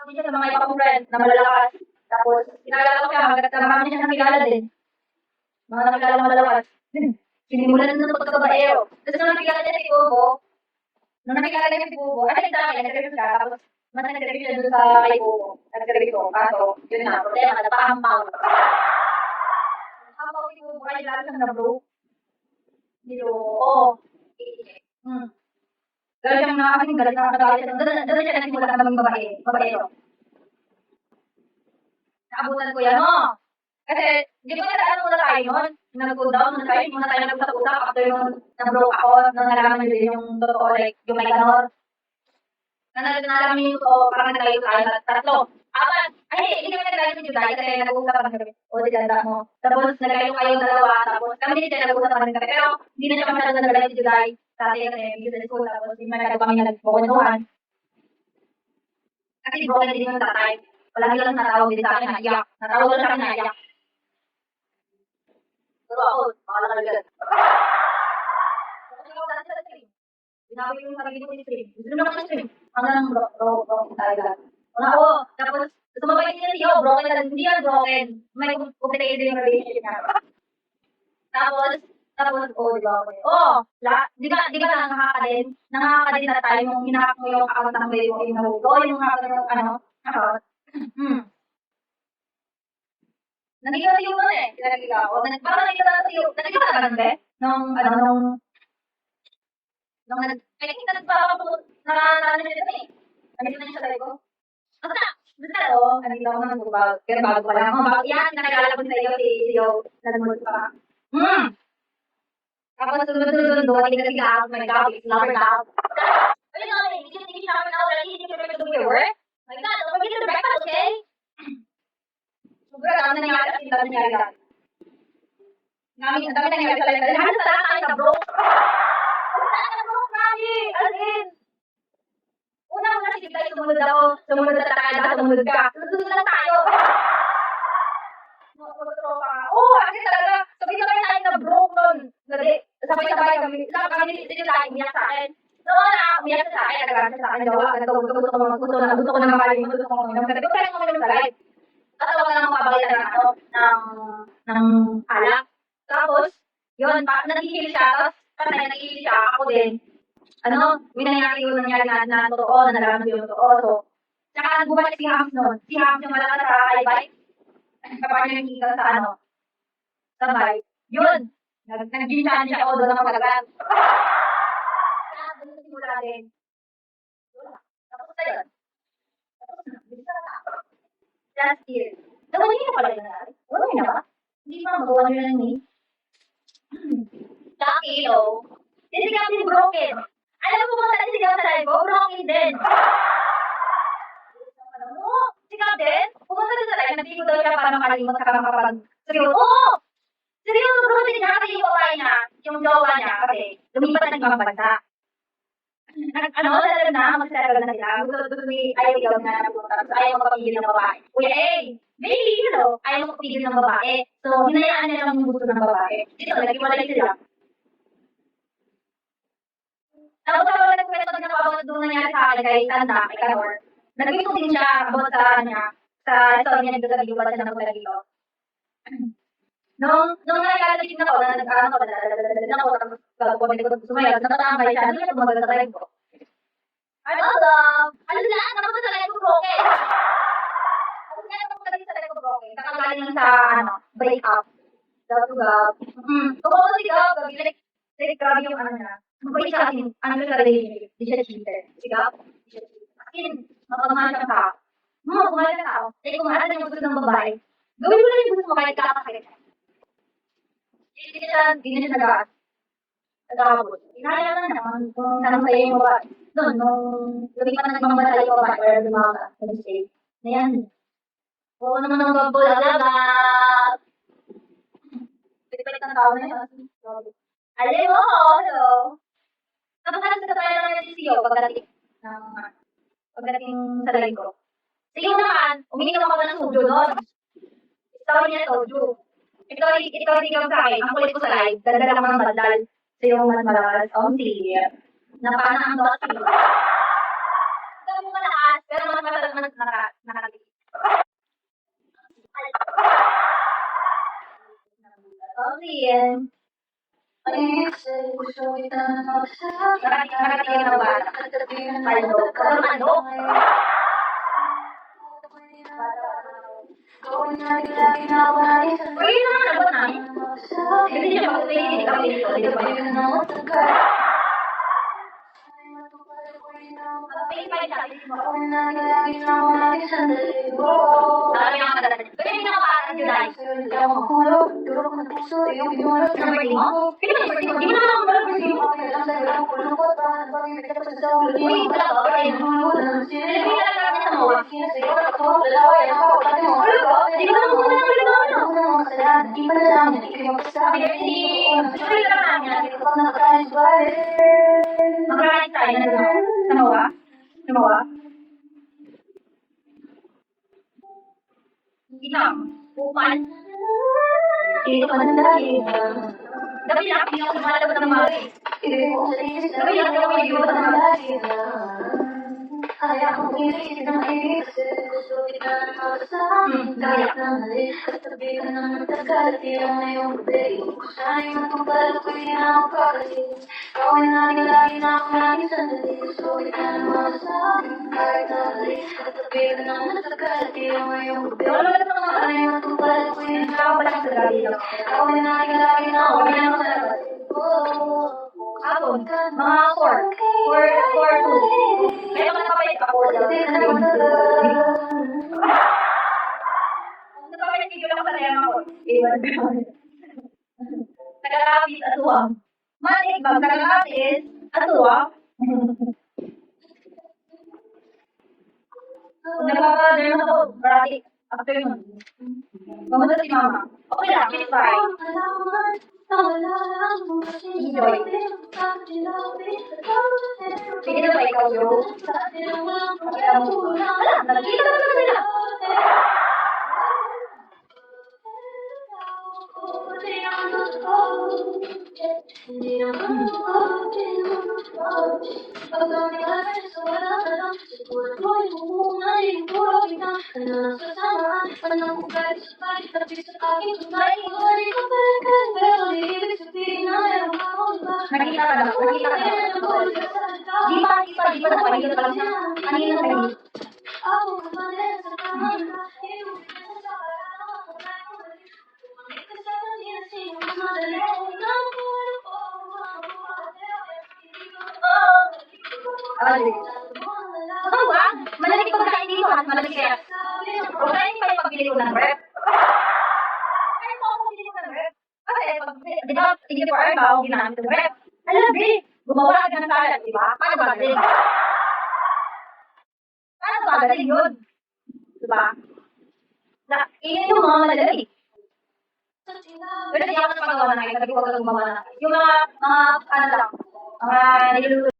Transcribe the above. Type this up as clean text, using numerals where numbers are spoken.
din siya sa mga iba kong friend na malalakas. Tapos, pinakilala ko siya hanggat sa marami siya nakilala din. Mga nakilala malalakas. Sinimulan na ng pagkababaero. Tapos nung nakilala niya si Bobo, ay sa akin, nag-review siya. Tapos, mas nag-review siya dun sa kay Bobo. Nag-review ko. Kaso, yun na, problema, napahampaw. Hampaw si Bobo ay lalo siyang na-broke. Dito, oo. Dahil siyang nakakasing galit na nakagalit siya. Doon siya nagsimula na maging babaero. Naabutan ko yan, no? Kasi, di ba nataan muna tayo nun? Nag-cool down muna tayo, muna tayo nag-usap-usap after nung na-broke ako, nung nalaman nyo din yung totoo, like, yung may ganor. Nalaman nyo yung totoo, parang naglayo tayo, tatlo. Apat! Ay, hindi kami naglayo ni Juday kasi nag-uusap kami kami. O, di ganda mo. Tapos, naglayo kayo dalawa, tapos kami din siya nag-uusap kami kami. Pero, hindi na siya masyadong naglayo si Juday. Dati kasi, business school, tapos hindi masyado kami nagpukuntuhan. Kasi broken din yung tatay. Palagi lang natawag din sa akin, naiyak. Natawag lang sa akin, naiyak. Pero ako, makala ka agad. Kasi ako dati sa stream. Binawi yung sarili ko sa stream. Gusto naman ako sa stream. Hanggang broken talaga. Wala ako. Tapos, sumabay din niya siya, broken talaga. Hindi yan broken. May complicated yung relationship na. Tapos, di ba ako di ba nakakadin na tayo yung hinahak mo yung account ng baby mo yung nahugo, yung account. Nagigala yung pinagigala ako. Parang nagigala yung, nagigala ka lang, be? I think nagpapapunod na siya dito eh. Nagigala niya sa tayo ko. Basta nagigala ko naman bago. Pero bago pa lang. Yan, nakilala ko sa iyo, si Iyo, nagmulot pa. Tapos sunod-sunod doon, hindi kasi out, my God, it's lover out. Ayun nga, hindi siya namin already, hindi siya prepared to do your work. My God, don't forget the breakfast, okay? Sobrang dami nangyari at dami nangyari lang. Ang dami nangyari sa life. Lahat sa lahat tayo na-broke. Lahat na-broke, Mami! As in, una-una si Tita, sumunod ako. Sumunod na tayo, sumunod ka. Susunod lang tayo. Magtropa ka. Kasi talaga, sabay-sabay tayo na-broke nun. Sabay-sabay kami. Kami din yung lagi umiyak sa akin. Noon na, umiyak sa akin, nagagalit sa akin. Gusto ko na makalim. Gusto ko uminom. Sabi ko, kaya ko uminom sa live. At huwag na lang mapapagalitan ng alak. Tapos, yun, nag-heal siya. Tapos, patay, nag-heal siya. Ako din. May nangyari yun, na totoo, na nalaman ko yung totoo. So, tsaka bumalik si Hams nun. Si Hams yung malakas sa i-bike. Kapag niya yung higal sa bike. Yun. Nag-ginsan siya ako doon na magagalan. Doon simula din. Tapos na yun. Tapos na. Bisa na. Last year. Gawin niyo na pala yun na. Gawin niyo na ba? Hindi pa magawa niyo lang ni. Lucky, sisigaw din broken. Alam mo kung saan sisigaw sa live ko? Broken din. Sigaw din? Pumunta din sa live. Nagsigo daw siya para makalimot sa seryoso. Seryoso, broken din niya kasi yung babae niya, yung jowa niya kasi lumipat na ng bansa. Talaga na, magsasagal na sila. Gusto ayaw na napunta. So, ayaw magpapigil ng babae. Kuya, baby, ayaw magpapigil ng babae. So, hinayaan niya lang yung gusto ng babae. Dito, nag-iwalay sila. Tapos ako nagkwento din ako about doon nangyari sa akin kay Tanda, kay Kanor. Nagkwento din siya about sa story niya dito sa video ba siya nagkwento. Nung nakikala din ako, tapos bago ko sumayag, natatambay siya, hindi siya tumagal sa live ko. Ano sila? Napunta sa live ko broken. Napunta sa live ko broken. Kakagaling lang sa, break up. Tumawa si Gab, like, grabe yung niya. Mabait siya kasi, sa relationship, di siya cheater. Si Gab, di siya cheater. Akin, mapagmahal siyang tao. Mapagmahal siyang tao. Like, kung ano yung gusto ng babae, gawin mo lang yung gusto mo kahit kakasakit. Hindi niya siya nag-aabot. Inaya lang naman kung saan sa'yo yung babae. Doon, nung lumipat na nagmamasa yung babae, pero lumaga, nag-stay. Na yan. Oo naman ang babulagat. Pilit ng tao na yun. Alam mo, hello. Tapos sa tayo naman yung siyo pagdating sa live ko. Siyo naman, umiinom ako ng soju doon. Story niya soju. Ikaw ikaw sa akin, ang kulit ko sa live, dala ko ng badal. So yung mas malakas, sige. Napana ang dosi. Ikaw mo malakas, pero mas masarap man nakarating. Yan. Nakatikim na ba? Paldo. Ano? Uy, yun naman abot namin. Hindi siya mag-uwi kami dito. Dito ba yun? Pay pa siya. Sabi nga madala. Pero hindi na parang yun ay. Number 3 mo? Hindi mo naman ako birthday mo. Uy, wala ka. Nilagay ka lang namin sa mga. Wala ka? Hindi ko naman muna ng ulit namin. Sabi ka, hindi. Sulit lang namin. Mag-ride tayo na doon. Namawa? Namawa? Inang. Upan. Dito ka na dahil. Dapat lang, hindi ako lumalabas ng mali. Dapat lang, hindi ako lumalabas ng mali. Kaya kong ilisip ng ibig kasi gusto kita na makasama. Kahit na mali, katabi ka ng matagal at ilang na yung gabi. Kung sana'y matupad ako'y di na ako kakasin. Gawin natin lagi na akong laging sandali. Gusto kita na makasama. Kahit na mali, katabi ka ng matagal at ilang na yung gabi. Kung sana'y matupad ako'y di na ako kakasin. Gawin natin lagi na akong laging sandali. Hapon, mga 4, 2. May mga napapayat ako dyan. Napapayat video lang sa layang ako. Tagalapis, atuwang. Matik bang tagalapis, atuwang. Nagpapadar na ako, parati, afternoon. Mamunta si mama. Okay lang, she's fine. Enjoy. Pwede na ba ikaw, bro? Alam mo. Ala, nakikita naman na sila. Nakita ka daw, nakita ka daw. Di ba napahinga ka lang siya? Kanina napahinga. Ano ba? Malalig pagkain dito, mas malalig kaya. Huwag tayo pa yung pagbili ko ng rep. Kaya po ako bili ko ng rep. Kasi, di ba, 24 hours ba ako ginamit ng rep? Alam, Bri, gumawa ka ng salad, di ba? Paano ba galing? Paano ba galing yun? Di ba? Ingin yung mga malalalig. Pero hindi ako napagawa na kayo, sabi ko huwag ka gumawa na. Yung mga ano lang, mga niluluto